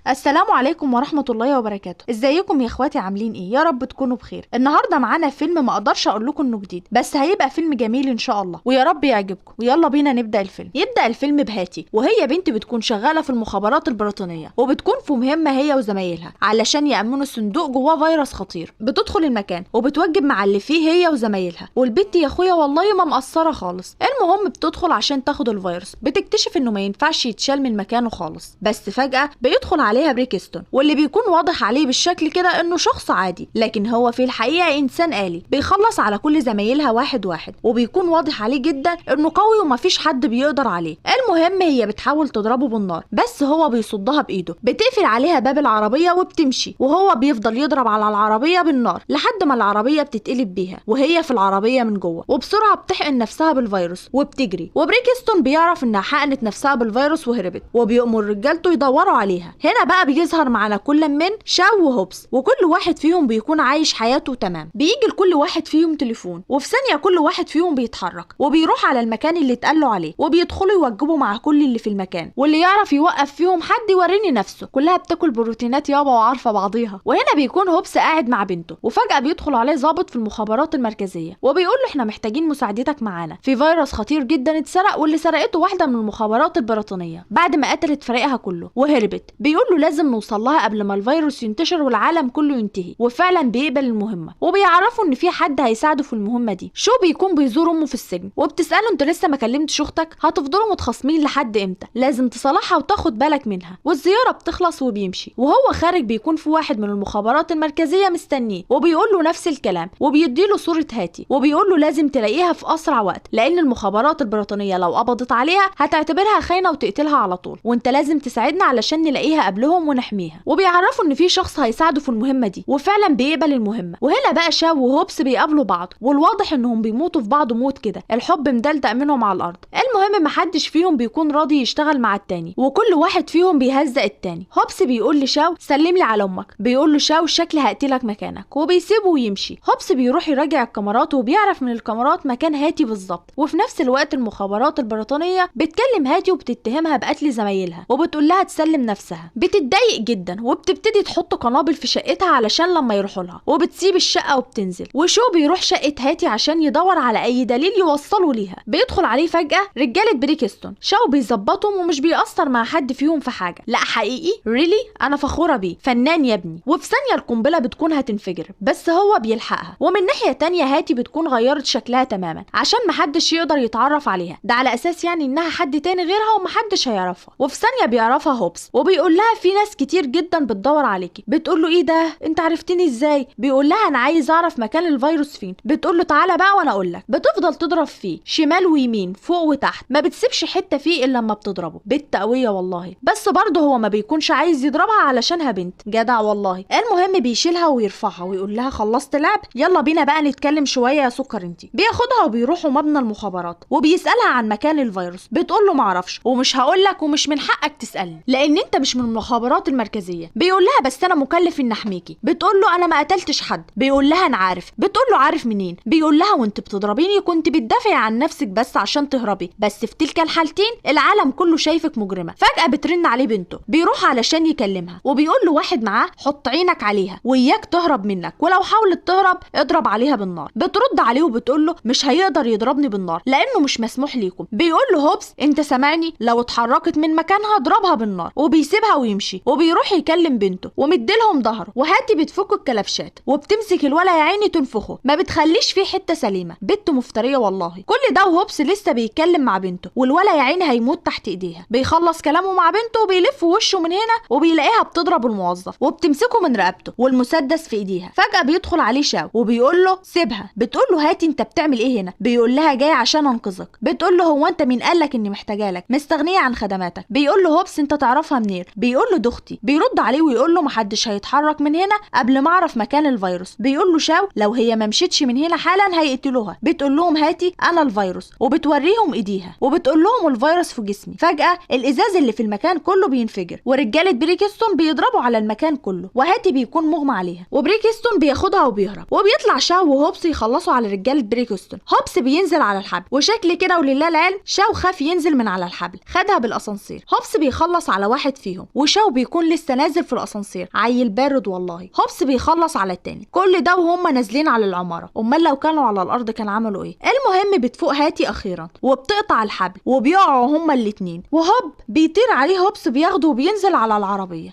السلام عليكم ورحمة الله وبركاته. ازيكم يا اخواتي؟ عاملين ايه؟ يا رب تكونوا بخير. النهارده معانا فيلم ما اقدرش اقول لكم انه جديد، بس هيبقى فيلم جميل ان شاء الله ويا رب يعجبكم. ويلا بينا نبدأ الفيلم. يبدأ الفيلم بهاتي وهي بنت بتكون شغالة في المخابرات البريطانية، وبتكون في مهمة هي وزمايلها علشان يأمنوا الصندوق جواه فيروس خطير. بتدخل المكان وبتوجب مع اللي فيه هي وزمايلها، والبنت يا اخويا والله ما مقصرة خالص. المهم بتدخل عشان تاخد الفيروس، بتكتشف انه ما ينفعش يتشال من مكانه خالص. بس فجأة بيدخل عليها بريكستون، واللي بيكون واضح عليه بالشكل كده انه شخص عادي، لكن هو في الحقيقة انسان آلي بيخلص على كل زمايلها واحد واحد، وبيكون واضح عليه جدا انه قوي ومفيش حد بيقدر عليه. المهم هي بتحاول تضربه بالنار، بس هو بيصدها بايده. بتقفل عليها باب العربية وبتمشي، وهو بيفضل يضرب على العربية بالنار لحد ما العربية بتتقلب بيها وهي في العربية من جوه، وبسرعة بتحقن نفسها بالفيروس وبتجري. وبريكستون بيعرف انها حقنت نفسها بالفيروس وهربت، وبيأمر رجالته يدوروا عليها. هنا بقى بيظهر معنا كل من شاو وهوبس، وكل واحد فيهم بيكون عايش حياته تمام. بيجي لكل واحد فيهم تليفون، وفي ثانية كل واحد فيهم بيتحرك وبيروح على المكان اللي اتقالوا عليه، وبيدخلوا يوجبوا مع كل اللي في المكان، واللي يعرف يوقف فيهم حد يوريني نفسه. كلها بتاكل بروتينات يابا وعارفة بعضيها. وهنا بيكون هوبس قاعد مع بنته، وفجأة بيدخل عليه ضابط في المخابرات المركزية وبيقول له احنا محتاجين مساعدتك معانا في فيروس خطير جدا اتسرق، واللي سرقته واحدة من المخابرات البريطانية بعد ما قتلت فريقها كله وهربت. بيقول له لازم نوصل لها قبل ما الفيروس ينتشر والعالم كله ينتهي. وفعلا بيقبل المهمة، وبيعرفوا ان في حد هيساعده في المهمة دي. شو بيكون بيزور امه في السجن، وبتسأله انت لسه ما كلمتش اختك؟ هتفضلوا متخاصمين لحد امتى؟ لازم تصالحها وتاخد بالك منها. والزيارة بتخلص وبيمشي، وهو خارج بيكون في واحد من المخابرات المركزية مستنيه، وبيقول له نفس الكلام، وبيديله صورة هاتي، وبيقول له لازم تلاقيها في اسرع وقت، لان المخابرات البريطانية لو قبضت عليها هتعتبرها خاينة وتقتلها على طول، وانت لازم تساعدنا علشان نلاقيها قبلهم ونحميها. وبيعرفوا ان في شخص هيساعده في المهمة دي، وفعلا بيقبل المهمة. وهنا بقى شاو وهوبس بيقابلوا بعض، والواضح انهم بيموتوا في بعض موت كده، الحب مدلدق منهم على الارض. المهم محدش فيهم بيكون راضي يشتغل مع التاني، وكل واحد فيهم بيهزق التاني. هوبس بيقول لشاو سلم لي على امك، بيقول له شاو شكلي هقتلك مكانك، وبيسيبه ويمشي. هوبس بيروح يراجع الكاميرات، وبيعرف من الكاميرات مكان هاتي بالظبط. وفي نفس الوقت المخابرات البريطانية بتكلم هاتي وبتتهمها بقتل زمايلها، وبتقول لها تسلم نفسها. بتتضايق جدا وبتبتدي تحط قنابل في شقتها علشان لما يروحوا لها، وبتسيب الشقة وبتنزل. وشو بيروح شقة هاتي عشان يدور على اي دليل يوصله ليها. بيدخل عليه فجأة رجالة بريكستون. شاو بيظبطهم ومش بيأثر مع حد فيهم في حاجة. لا حقيقي ريلي انا فخورة بيه، فنان يا ابني. وفي ثانية القنبلة بتكون هتنفجر، بس هو بيلحقها. ومن ناحية تانية هاتي بتكون غيرت شكلها تماما عشان محدش يقدر يتعرف عليها، ده على اساس يعني انها حد تاني غيرها ومحدش هيعرفها. وفي ثانية بيعرفها هوبس، وبيقول لها في ناس كتير جدا بتدور عليكي. بتقول له ايه ده؟ انت عرفتني ازاي؟ بيقول لها انا عايز اعرف مكان الفيروس فين. بتقول له تعالى بقى وانا اقول لك. بتفضل تضرب فيه شمال ويمين فوق وتحت، ما بتسيبش حته فيه الا لما بتضربه. بنت قويه والله، بس برضه هو ما بيكونش عايز يضربها علشانها بنت جدع والله. المهم بيشيلها ويرفعها ويقول لها خلصت لعب، يلا بينا بقى نتكلم شويه يا سكر انتي. بياخدها وبيروحوا مبنى المخابرات، وبيسالها عن مكان الفيروس. بتقول له معرفش، ومش هقول لك، ومش من حقك تسالني لان انت مش من المخابرات المركزيه. بيقول لها بس انا مكلف ان احميكي. بتقول له انا ما قتلتش حد. بيقول لها انا عارف. بتقول له عارف منين؟ بيقول لها وانت بتضربيني كنت بتدافعي عن نفسك بس عشان تهربي، بس في تلك الحالتين العالم كله شايفك مجرمه. فجاه بترن عليه بنته، بيروح علشان يكلمها، وبيقول له واحد معاه حط عينك عليها وياك تهرب منك، ولو حاولت تهرب اضرب عليها بالنار. بترد عليه وبتقول له مش هيقدر يضربني بالنار لانه مش مسموح ليكم. بيقول له هوبس انت سامعني؟ لو اتحركت من مكانها اضربها بالنار. وبيسيبها ويمشي، وبيروح يكلم بنته ومديلهم ظهره. وهاتي بتفك الكلبشات وبتمسك الولا يا عيني تنفخه، ما بتخليش فيه حته سليمه. بنت مفتريه والله. كل ده وهوبس لسه بيتكلم مع بنته، والولا يا عيني هيموت تحت ايديها. بيخلص كلامه مع بنته وبيلف وشه من هنا، وبيلاقيها بتضرب الموظف وبتمسكه من رقبته والمسدس في ايديها. فجاه بيدخل عليه شاو وبيقول له سيبها. بتقول له هاتي انت بتعمل ايه هنا؟ بيقول لها جاي عشان انقذك. بتقول له هو انت مين قالك اني محتاجالك؟ مستغنيه عن خدماتك. بيقول له هوبس انت تعرفها منين؟ بيقول له دختي. بيرد عليه ويقول له محدش هيتحرك من هنا قبل ما اعرف مكان الفيروس. بيقول له شاو لو هي ما مشيتش من هنا حالا هيقتلوها. بتقول لهم هاتي انا الفيروس، وبتوريهم ايديها وبتقول لهم الفيروس في جسمي. فجاه الازاز اللي في المكان كله بينفجر، ورجاله بريكستون بيضربوا على المكان كله، وهاتي بيكون مغمى عليها، وبريكستون بياخدها وبيهرب. وبيطلع شاو وهوبس يخلصوا على رجاله بريكستون. هوبس بينزل على الحبل، وشكل كده ولله العلم شاو خاف ينزل من على الحبل، خدها بالاسانسير. هوبس بيخلص على واحد فيهم، وشو وشاو بيكون لسه نازل في الاسانسير، عيل بارد والله. هوبس بيخلص على التاني، كل ده وهم نازلين على العماره، امال لو كانوا على الارض كان عملوا ايه؟ المهم بتفوق هاتي اخيرا وبتقطع الحبل وبيقعوا هما الاتنين، وهوب بيطير عليه هوبس بياخده وبينزل على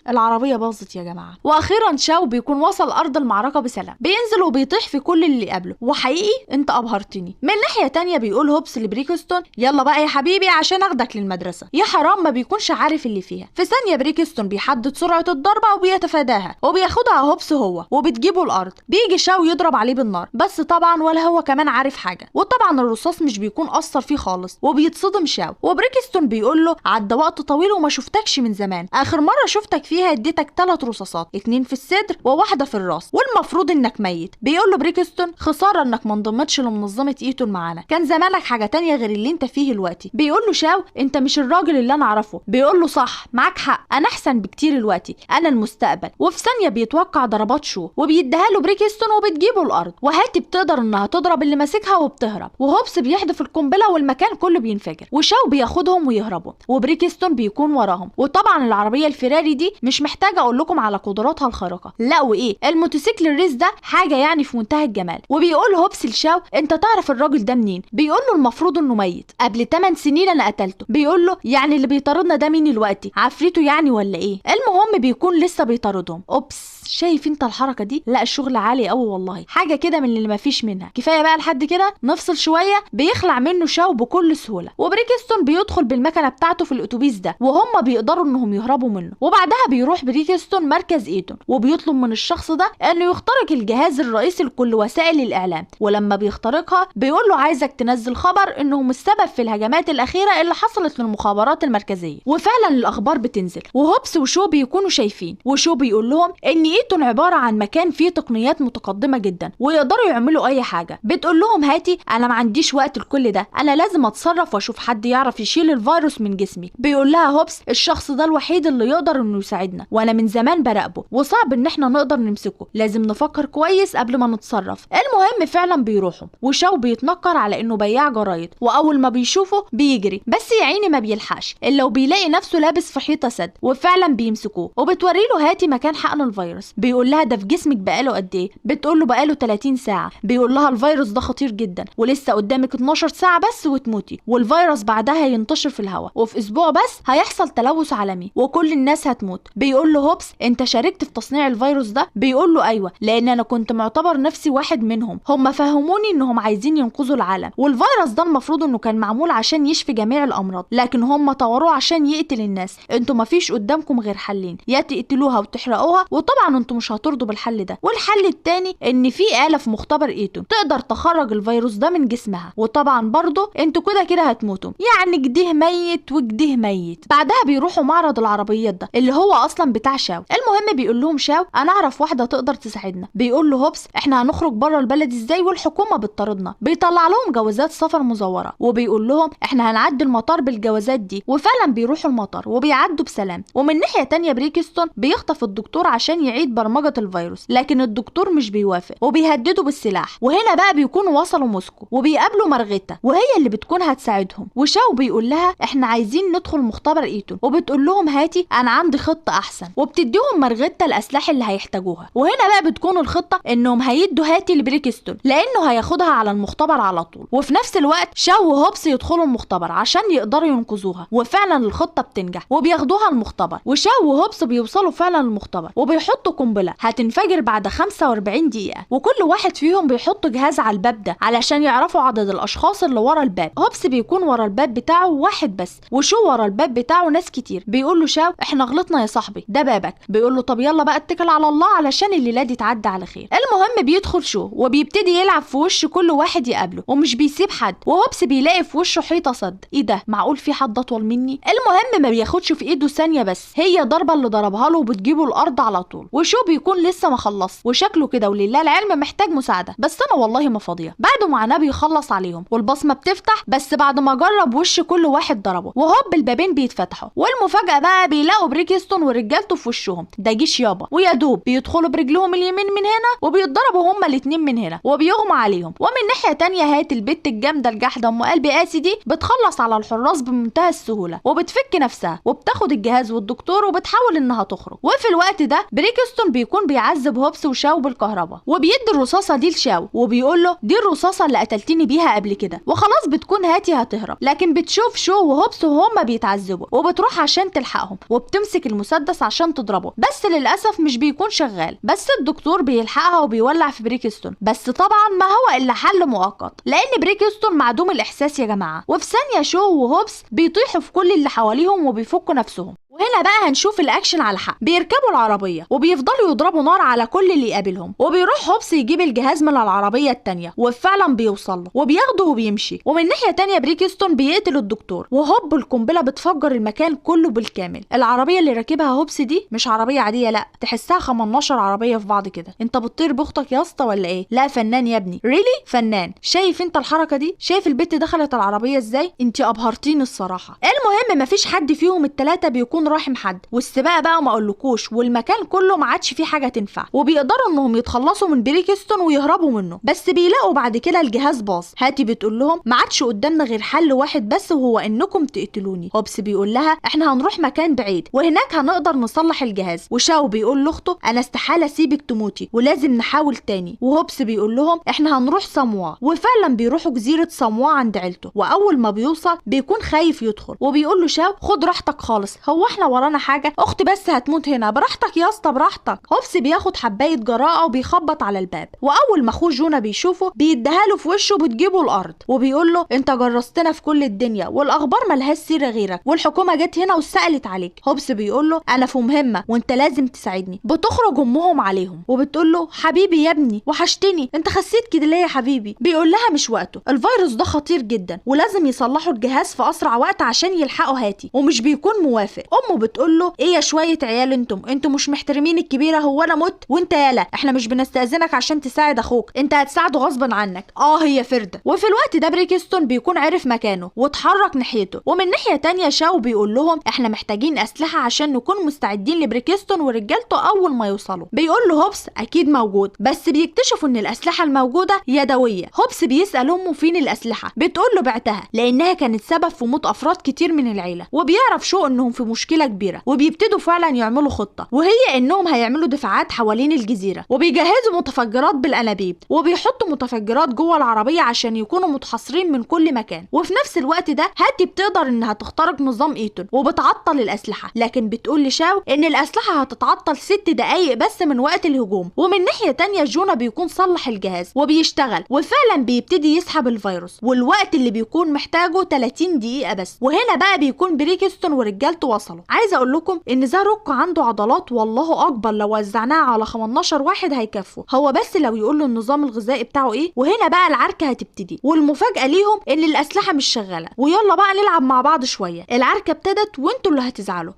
العربيه باظت يا جماعه. واخيرا شاو بيكون وصل ارض المعركه بسلام، بينزل وبيطيح في كل اللي قبله، وحقيقي انت ابهرتني. من ناحيه تانية بيقول هوبس لبريكستون يلا بقى يا حبيبي عشان اخدك للمدرسه. يا حرام ما بيكونش عارف اللي فيها. في ثانيه بريكستون بيحدد سرعه الضربه وبيتفاداها وبياخدها هوبس هو وبتجيبه الارض. بيجي شاو يضرب عليه بالنار، بس طبعا ولا هو كمان عارف حاجه، وطبعا الرصاص مش بيكون اثر فيه خالص وبيتصدم شاو. وبريكستون بيقول له عدى وقت طويل وما شفتكش من زمان، اخر مره شفتك فيها اديتك 3 رصاصات، 2 في الصدر وواحده في الراس، والمفروض انك ميت. بيقول له بريكستون خساره انك ما انضمتش لمنظمه ايتون معانا، كان زمانك حاجه تانية غير اللي انت فيه دلوقتي. بيقول له شاو انت مش الراجل اللي انا اعرفه. بيقول له صح معاك حق، انا احسن بكتير دلوقتي، انا المستقبل. وفي ثانيه بيتوقع ضربات شو وبيديها له بريكستون وبتجيبه الارض، وهاتي بتقدر انها تضرب اللي ماسكها وبتهرب، وهوبس بيحدف القنبله والمكان كله بينفجر، وشاو بياخدهم ويهربوا، وبريكستون بيكون وراهم. وطبعا العربيه الفيراري دي مش محتاجه اقول لكم على قدراتها الخارقه، لا وايه الموتوسيكل الريس ده حاجه يعني في منتهى الجمال. وبيقول هوبس لشاو انت تعرف الراجل ده منين؟ بيقول له المفروض انه ميت، قبل 8 سنين انا قتلته. بيقول له يعني اللي بيطاردنا ده مين دلوقتي؟ عفريته يعني ولا ايه؟ المهم بيكون لسه بيطاردهم. اوبس شايف انت الحركه دي؟ لا الشغل عالي قوي والله، حاجه كده من اللي مفيش منها. كفايه بقى لحد كده، نفصل شويه. بيخلع منه شاو بكل سهوله، وبريكستون بيدخل بالمكنه بتاعته في الاتوبيس ده، وهم بيقدروا انهم يهربوا منه. وبعدها بيروح بريكستون مركز ايتون وبيطلب من الشخص ده انه يخترق الجهاز الرئيسي لكل وسائل الاعلام، ولما بيخترقها بيقول له عايزك تنزل خبر انهم السبب في الهجمات الاخيره اللي حصلت للمخابرات المركزيه. وفعلا الاخبار بتنزل، وهوبس وشو بيكونوا شايفين، وشو بيقول لهم ان ايتون عباره عن مكان فيه تقنيات متقدمه جدا ويقدروا يعملوا اي حاجه. بتقول لهم هاتي انا ما عنديش وقت لكل ده، انا لازم اتصرف واشوف حد يعرف يشيل الفيروس من جسمي. بيقول لها هوبس الشخص ده الوحيد اللي يقدر انه يساعدنا، وانا من زمان براقبه وصعب ان احنا نقدر نمسكه، لازم نفكر كويس قبل ما نتصرف. المهم فعلا بيروحوا، وشاو بيتنكر على انه بياع جرايد، واول ما بيشوفه بيجري، بس يا عيني ما بيلحقش الا وبيلاقي نفسه لابس في حيطه سد، وفعلا بيمسكوه وبتوري له هاتي مكان حقن الفيروس. بيقول لها ده في جسمك بقاله قد ايه؟ بتقول له بقاله 30 ساعه. بيقول لها الفيروس ده خطير جدا ولسه قدامك 12 ساعه بس وتموتي، والفيروس بعدها هينتشر في الهواء، وفي اسبوع بس هيحصل تلوث عالمي وكل الناس هتموت. بيقول له هوبس انت شاركت في تصنيع الفيروس ده؟ بيقول له ايوه، لان انا كنت معتبر نفسي واحد منهم، هم فهموني انهم عايزين ينقذوا العالم، والفيروس ده المفروض انه كان معمول عشان يشفي جميع الامراض، لكن هم طوروه عشان يقتل الناس. انتوا مفيش قدامكم غير حلين، يا تقتلوها وتحرقوها، وطبعا انتوا مش هترضوا بالحل ده، والحل التاني ان في آلة في مختبر ايتون تقدر تخرج الفيروس ده من جسمها، وطبعا برضه انتوا كده كده هتموتوا، يعني جده ميت وجده ميت. بعدها بيروحوا معرض العربيات ده اللي هو اصلا بتاع شاو. المهم بيقول لهم شاو انا اعرف واحده تقدر تساعدنا. بيقول له هوبس احنا هنخرج بره البلد ازاي والحكومه بتطاردنا؟ بيطلع لهم جوازات سفر مزوره، وبيقول لهم احنا هنعدي المطار بالجوازات دي، وفعلا بيروحوا المطار وبيعدوا بسلام. ومن ناحيه تانية بريكستون بيخطف الدكتور عشان يعيد برمجه الفيروس، لكن الدكتور مش بيوافق وبيهددوا بالسلاح. وهنا بقى بيكونوا وصلوا موسكو وبيقابلوا مارغيتا، وهي اللي بتكون هتساعدهم. وشاو بيقول لها احنا عايزين ندخل مختبر ايتون، وبتقول لهم هاتي انا عندي خطه احسن، وبتديهم مارغيتا الاسلحه اللي هيحتاجوها. وهنا بقى بتكون الخطه انهم هيدوا هاتي لبريكستون لانه هياخدها على المختبر على طول، وفي نفس الوقت شاو وهوبس يدخلوا المختبر عشان يقدروا ينقذوها. وفعلا الخطه بتنجح وبياخدوها المختبر، وشاو وهوبس بيوصلوا فعلا المختبر وبيحطوا قنبله هتنفجر بعد 45 دقيقه، وكل واحد فيهم بيحط جهاز على الباب ده علشان يعرفوا عدد الاشخاص اللي ورا الباب. هوبس بيكون ورا الباب بتاعه واحد بس، وشو ورا الباب بتاعه ناس كتير. بيقول له شاو احنا غلطنا يا صاحبي، ده بابك. بيقول له طب يلا بقى اتكل على الله علشان الليله دي تعدي على خير. المهم بيدخل شو وبيبتدي يلعب في وش كل واحد يقابله ومش بيسيب حد، وهوبس بيلاقي في وشه حيطه صد. ايه ده، معقول في حد اطول مني؟ المهم ما بياخدش في ايده ثانيه بس، هي ضربه اللي ضربها له وبتجيبه الارض على طول. وشو بيكون لسه ما خلص وشكله كده ولله العلم محتاج مساعده، بس انا والله ما فاضيه. بعده معناه بيخلص عليهم والبصمه بتفتح، بس بعد ما جرب وش كل واحد ضربه، وهوب البابين بيتفتحوا. والمفاجاه بقى بيلاقوا بريكستون ورجالته في وشهم، ده جيش يابا، ويا دوب بيدخلوا برجلهم اليمين من هنا وبيتضربوا هما الاتنين من هنا وبيغمى عليهم. ومن ناحيه تانية هات البت الجامده الجحده ام قلبي قاسي دي بتخلص على الحراس بمنتهى السهوله وبتفك نفسها وبتاخد الجهاز الدكتور وبتحاول انها تخرج. وفي الوقت ده بريكستون بيكون بيعذب هوبس وشاو بالكهرباء، وبيدي الرصاصه دي لشاو وبيقول له دي الرصاصه اللي قتلتني بيها قبل كده. وخلاص بتكون هاتي هتهرب، لكن بتشوف شو وهوبس وهما بيتعذبوا وبتروح عشان تلحقهم وبتمسك المسدس عشان تضربه، بس للاسف مش بيكون شغال. بس الدكتور بيلحقها وبيولع في بريكستون، بس طبعا ما هو الا حل مؤقت لان بريكستون معدوم الاحساس يا جماعه. وفي ثانيه شو وهوبس بيطيحوا في كل اللي حواليهم وبيفكوا نفسهم. وهنا بقى هنشوف الاكشن على حق. بيركبوا العربيه وبيفضلوا يضربوا نار على كل اللي يقابلهم، وبيروح هوبس يجيب الجهاز من العربيه التانيه وفعلا بيوصل له وبياخده وبيمشي. ومن ناحيه تانيه بريكستون بيقتل الدكتور، وهوب القنبله بتفجر المكان كله بالكامل. العربيه اللي راكبها هوبس دي مش عربيه عاديه، لا تحسها 15 عربيه في بعض كده. انت بتطير باختك يا اسطى ولا ايه؟ لا فنان يا ابني، ريلي فنان. شايف انت الحركه دي؟ شايف البت دخلت العربيه ازاي؟ انت ابهرتيني الصراحه. المهم مفيش حد فيهم الثلاثه بيكون راحم حد، والسباق بقى ما اقولكوش، والمكان كله ما عادش فيه حاجه تنفع، وبيقدروا انهم يتخلصوا من بريكستون ويهربوا منه. بس بيلاقوا بعد كده الجهاز باظ. هاتي بتقول لهم ما عادش قدامنا غير حل واحد بس، وهو انكم تقتلوني. هوبس بيقول لها احنا هنروح مكان بعيد وهناك هنقدر نصلح الجهاز. وشاو بيقول لاخته انا استحاله اسيبك تموتي ولازم نحاول تاني. وهوبس بيقول لهم احنا هنروح ساموا، وفعلا بيروحوا جزيره ساموا عند عيلته. واول ما بيوصل بيكون خايف يدخل، وبيقول له شاو خد راحتك خالص، هو احنا ورانا حاجه؟ اختي بس هتموت هنا، براحتك يا اسطى براحتك. هوبس بياخد حبايه جراءه وبيخبط على الباب، واول ما اخوه جونا بيشوفه بيديها له في وشه وبتجيبه الارض، وبيقول له انت جرستنا في كل الدنيا والاخبار ملهاش سيره غيرك، والحكومه جت هنا وسالت عليك. هوبس بيقول له انا في مهمه وانت لازم تساعدني. بتخرج امهم عليهم وبتقول له حبيبي يا ابني وحشتني، انت خسيت كده ليه يا حبيبي؟ بيقول لها مش وقته، الفيروس ده خطير جدا ولازم يصلحوا الجهاز في اسرع وقت عشان يلحقوا هاتي، ومش بيكون موافق. امه بتقول له ايه يا شويه عيال انتم مش محترمين الكبيره، هو انا مت وانت يالا احنا مش بنستاذنك عشان تساعد اخوك، انت هتساعده غصبا عنك. هي فرده. وفي الوقت ده بريكستون بيكون عرف مكانه واتحرك ناحيته. ومن ناحيه تانية شاو بيقول لهم احنا محتاجين اسلحه عشان نكون مستعدين لبريكستون ورجالته اول ما يوصلوا. بيقول له هوبس اكيد موجود، بس بيكتشفوا ان الاسلحه الموجوده يدويه. هوبس بيسال امه فين الاسلحه، بتقول له بعتها لانها كانت سبب في موت افراد كتير من العيله. وبيعرف شو انهم في مشكله كبيره، وبيبتدوا فعلا يعملوا خطه، وهي انهم هيعملوا دفاعات حوالين الجزيره، وبيجهزوا متفجرات بالانابيب، وبيحطوا متفجرات جوه العربيه عشان يكونوا متحاصرين من كل مكان. وفي نفس الوقت ده هاتي بتقدر انها تخترق نظام ايتون وبتعطل الاسلحه، لكن بتقول لشاو ان الاسلحه هتتعطل 6 دقايق بس من وقت الهجوم. ومن ناحيه تانية جونا بيكون صلح الجهاز وبيشتغل، وفعلا بيبتدي يسحب الفيروس، والوقت اللي بيكون محتاجه 30 دقيقه بس. وهنا بقى بيكون بريكستون ورجالته وصلوا. عايزه اقول لكم ان زاروك عنده عضلات والله اكبر، لو وزعناها على 15 واحد هيكفوا، هو بس لو يقول له النظام الغذائي بتاعه ايه. وهنا بقى العركه هتبتدي، والمفاجاه ليهم ان الاسلحه مش شغاله. ويلا بقى نلعب مع بعض شويه. العركه ابتدت وانتوا اللي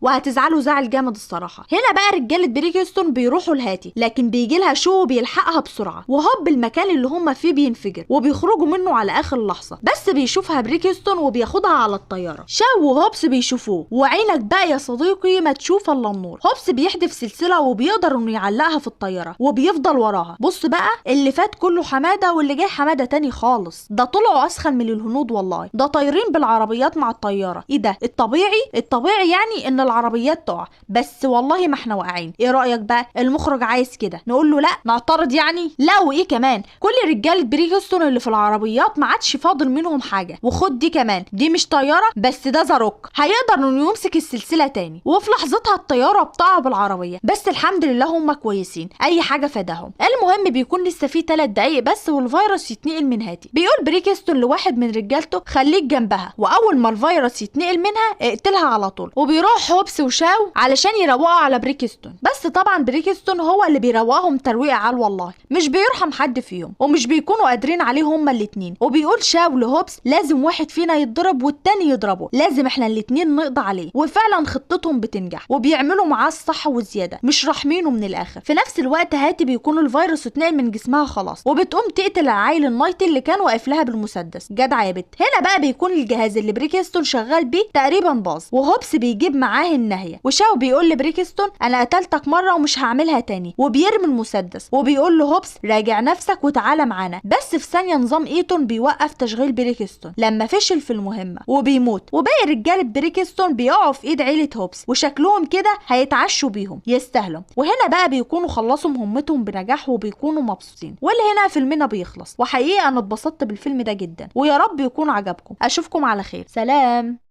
هتزعلوا زعل جامد الصراحه. هنا بقى رجاله بريكستون بيروحوا لهاتي، لكن بيجي لها شو وبيلحقها بسرعه، وهوب المكان اللي هم فيه بينفجر وبيخرجوا منه على اخر لحظه. بس بيشوفها بريكستون وبياخدها على الطياره. شاو وهوبس بيشوفوه، وعينك بقى يا صديقي ما تشوف الا النور. هوبس بيحدف سلسله وبيقدر انه يعلقها في الطياره وبيفضل وراها. بص بقى اللي فات كله حماده واللي جاي حماده تاني خالص، ده طلعوا اسخن من الهنود والله، ده طايرين بالعربيات مع الطياره. ايه ده؟ الطبيعي يعني ان العربيات تقع، بس والله ما احنا واقعين. ايه رايك بقى؟ المخرج عايز كده، نقول له لا نعترض يعني؟ لا. وايه كمان؟ كل رجاله بريكستون اللي في العربيات ما عادش فاضل منهم حاجه. وخد دي كمان، دي مش طياره بس ده زاروك هيقدر انه يمسك السلسله تاني. وفي لحظتها الطياره بتقع بالعربيه، بس الحمد لله هم كويسين، اي حاجه فادهم. المهم بيكون لسه في 3 دقايق بس والفيروس يتنقل من هاتي. بيقول بريكستون لواحد من رجالته خليك جنبها، واول ما الفيروس يتنقل منها اقتلها على طول. وبيروح هوبس وشاو علشان يروقوا على بريكستون، بس طبعا بريكستون هو اللي بيروقهم ترويق عال والله، مش بيرحم حد فيهم، ومش بيكونوا قادرين عليه هما الاتنين. وبيقول شاو لهوبس لازم واحد فينا يتضرب والتاني يضربه، لازم احنا الاتنين نقضي عليه. وفعلا خطتهم بتنجح وبيعملوا معاه الصح وزياده، مش راحمينه من الاخر. في نفس الوقت هاتي بيكون الفيروس اتنقل من جسمها خلاص، وبتقوم تقتل العيل النايتي اللي كان واقف لها بالمسدس. جدعه يا بت. هنا بقى بيكون الجهاز اللي بريكستون شغال بيه تقريبا باظ، وهوبس بيجيب معاه النهيه. وشاو بيقول لبريكستون انا قتلتك مره ومش هعملها تاني، وبيرمي المسدس. وبيقول له هوبس راجع نفسك وتعالى معانا. بس في ثانيه نظام ايتون بيوقف تشغيل بريكستون لما فشل في المهمه وبيموت، وباقي رجاله بريكستون بيقعوا في ايد عيله عيلة هوبس، وشكلهم كده هيتعشوا بيهم، يستاهلوا. وهنا بقى بيكونوا خلصوا مهمتهم بنجاح وبيكونوا مبسوطين. والهنا فيلمنا بيخلص. وحقيقة انا اتبسطت بالفيلم ده جدا، ويا رب يكون عجبكم. اشوفكم على خير، سلام.